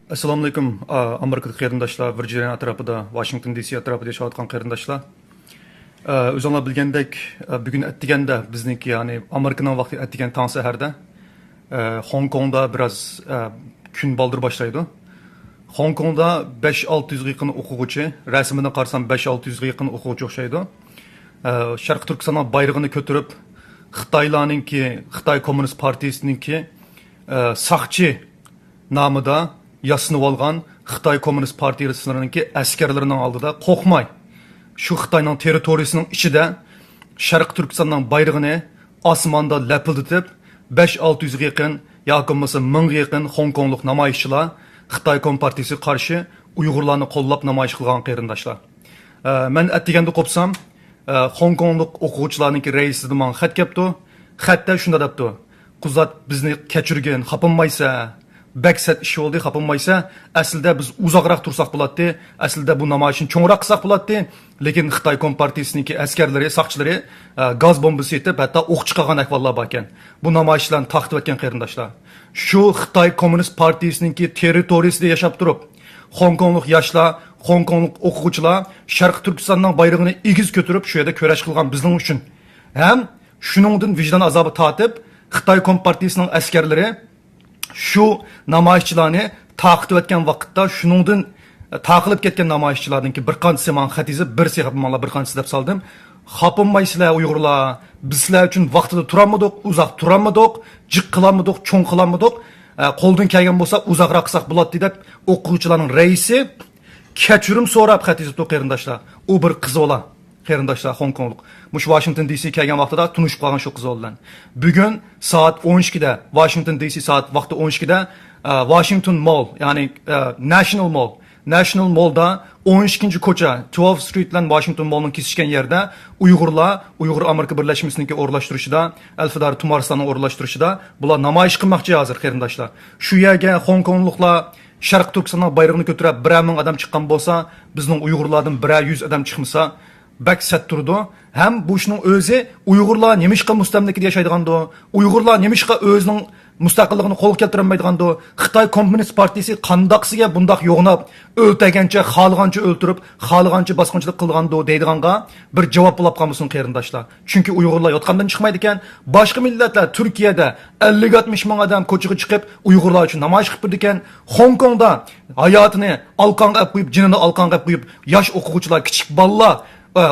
Assalomu alaykum, Amerikada qarindoshlar, Virginia atrofida, Washington DC atrofida yashayotgan qarindoshlar. O'zinglar bilgandek, bugun atdiganda bizniki, ya'ni Amerikaning vaqti atdigan tong saharda Hong Kongda biroz kun baldir boshlaydi. Hong Kongda 5-600 ga yaqin o'quvchi, rasmidan qarasam 5-600 ga yaqin o'quvchi o'xshaydi. Sharq Turkistonning bayrog'ini ko'tarib, Xitoy Kommunist Partiyasiningki saqchi nomida yasinib olgan Xitoy Kommunist Partiyasininki askarlarining oldida qo'rqmay shu Xitoyning territoriyasining ichida Sharq Turkistonning bayrog'ini osmonda lapildatib 5-600 ga yaqin yoki bo'lmasa 1000 ga yaqin Hong Konglik namoyishchilar Xitoy Kommunist Partiyasiga qarshi Uyg'urlarni qo'llab namoyish qilgan qarindoshlar. Men atdiganda qo'psam Hong Konglik o'quvchilarningki raisidan menga xat kelibdi. Xatda shunda debdi: "Quzat bizni kechirgin, xafamaysa, baksat ish bo'ldi, xafamaysa, aslida biz uzoqroq tursak bo'ladi, aslida bu namoyishni cho'ngroq qilsak bo'ladi, lekin Xitoy Kommunist Partiyasiningki askarlari, saqchilari gaz bombasi yetib, hatto o'q chiqargan ahvollar bor ekan. Bu namoyishlarni taqib etgan qarindoshlar. Shu Xitoy Kommunist Partiyasiningki territoriyasida yashab turib, Hong Konglik yoshlar, Hong Konglik o'quvchilar Sharq Turkistonning bayrog'ini egiz ko'tarib, shu yerda kurash qilgan bizning uchun. Ham shuningdan vijdon azobi tatib, Xitoy Kommunist Partiyasining askarlari shu namoyishchilarni taqib etgan vaqtda shuningdan taqilib ketgan namoyishchilarningki bir qanchasi men xatizi bir sehibmanlar bir qanchasi deb soldim. Xafamaysilar Uyg'urlar, bizlar uchun vaqtida turamadik, uzoq turamadik, jiq qilamadik, cho'ng qilamadik. Qo'ldan kelgan bo'lsa uzoqroq qilsak bo'ladi deb o'quvchilarning raisi kechirim so'rab xat yozibdi qarindoshlar. U bir qiz bola qarindoshlar Hong Konglik. Mush Washington DC kelgan vaqtida tunishib qolgan shu qiz bilan. Bugun soat 12 da Washington DC soat vaqti 12 da Washington Mall, ya'ni National Mall'da 12-ko'cha 12th Street bilan Washington Mall'ning kesishgan yerda Uyg'ur Amerika birlashmasining o'rlashtirishida, Alfidar Tumarstonning o'rlashtirishida bular namoyish qilmoqchi hozir qarindoshlar. Shu yerga Hong Kongliklar Sharq Turkistonning bayrog'ini ko'tarib 1000 odam chiqqan bo'lsa, bizning Uyg'urlardan 100 odam chiqmasa, baksat turdi. Ham bu ishning o'zi Uyg'urlar nemishqa mustamlikada yashaydigandi, Uyg'urlar nemishqa o'zining mustaqilligini qo'lga keltirolmaydigandi, Xitoy Kommunist Partiyasi qandaqsiga bundaq yo'g'nab, o'ltagancha, xohlagancha o'ltirib, xohlagancha bosqinchilik qilgandi deydiganga bir javob bo'lib qolmasin qarindoshlar. Chunki Uyg'urlar yotqandan chiqmaydi ekan, boshqa millatlar Turkiyada 50-60 ming odam ko'chaga chiqib Uyg'urlar uchun namoyish qilib turdi ekan, Hong Kongda hayotini alqonga qo'yib, jinini alqonga qo'yib, yosh o'quvchilar, kichik bolalar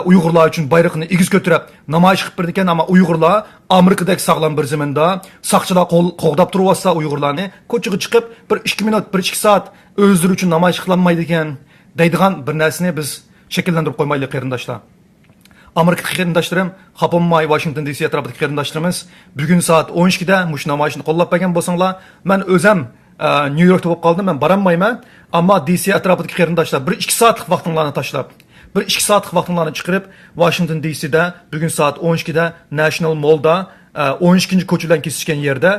Uyg'urlar uchun bayroqni egiz ko'tarib namoyish qilib turdi ekan, ammo Uyg'urlar Amerikadagi sog'lom bir zaminda saqchilar qo'g'dab turibsa Uyg'urlarni ko'chaga chiqib bir 2 minut, 1-2 soat o'zlari uchun namoyish qilolmaydi ekan deydigan bir narsani biz shakllantirib qo'ymaylik qarindoshlar. Amerika qarindoshlarim, xafammay Washington DC atrofidagi qarindoshlarimiz bugun soat 12 da mush namoyishni qo'llab bergan bo'lsanglar, men o'zim New Yorkda bo'lib qoldim, men borolmayman, ammo DC atrofidagi qarindoshlar 1-2 soatlik vaqtinglarni tashlab 1-2 saatlik vaqtlarni chiqarib Washington DC'da bugun soat 12 da National Mall'da 12-ko'cha bilan kesishgan yerda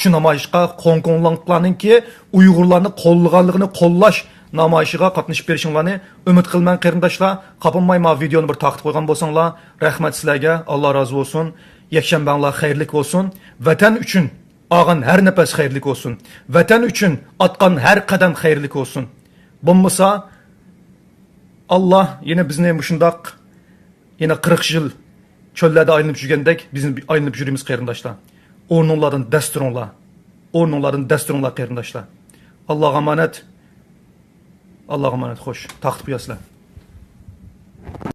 shu namoyishga Hong Kongliklarningki Uyg'urlarni qo'llaganligini qo'llash namoyishiga qatnashib berishinglarni umid qilman qarindoshlar. Qopinmay ma videoni bir taqib qo'ygan bo'lsanglar, rahmat sizlarga, Alloh rozi bo'lsin. Yakshanbanglar xayrli bo'lsin. Vatan uchun olgan har nafas xayrli bo'lsin. Vatan uchun atgan har qadam xayrli bo'lsin. Bo'lmasa Allah yine bizni shundoq yine 40 yil çöllarda aylanıp жүргендek bizni aylanıp yürüyemiz qarindoshlar. O'rninglardan dasturunglar qarindoshlar. Allohga emanet. Xo'sh, taqib qo'yasizlar.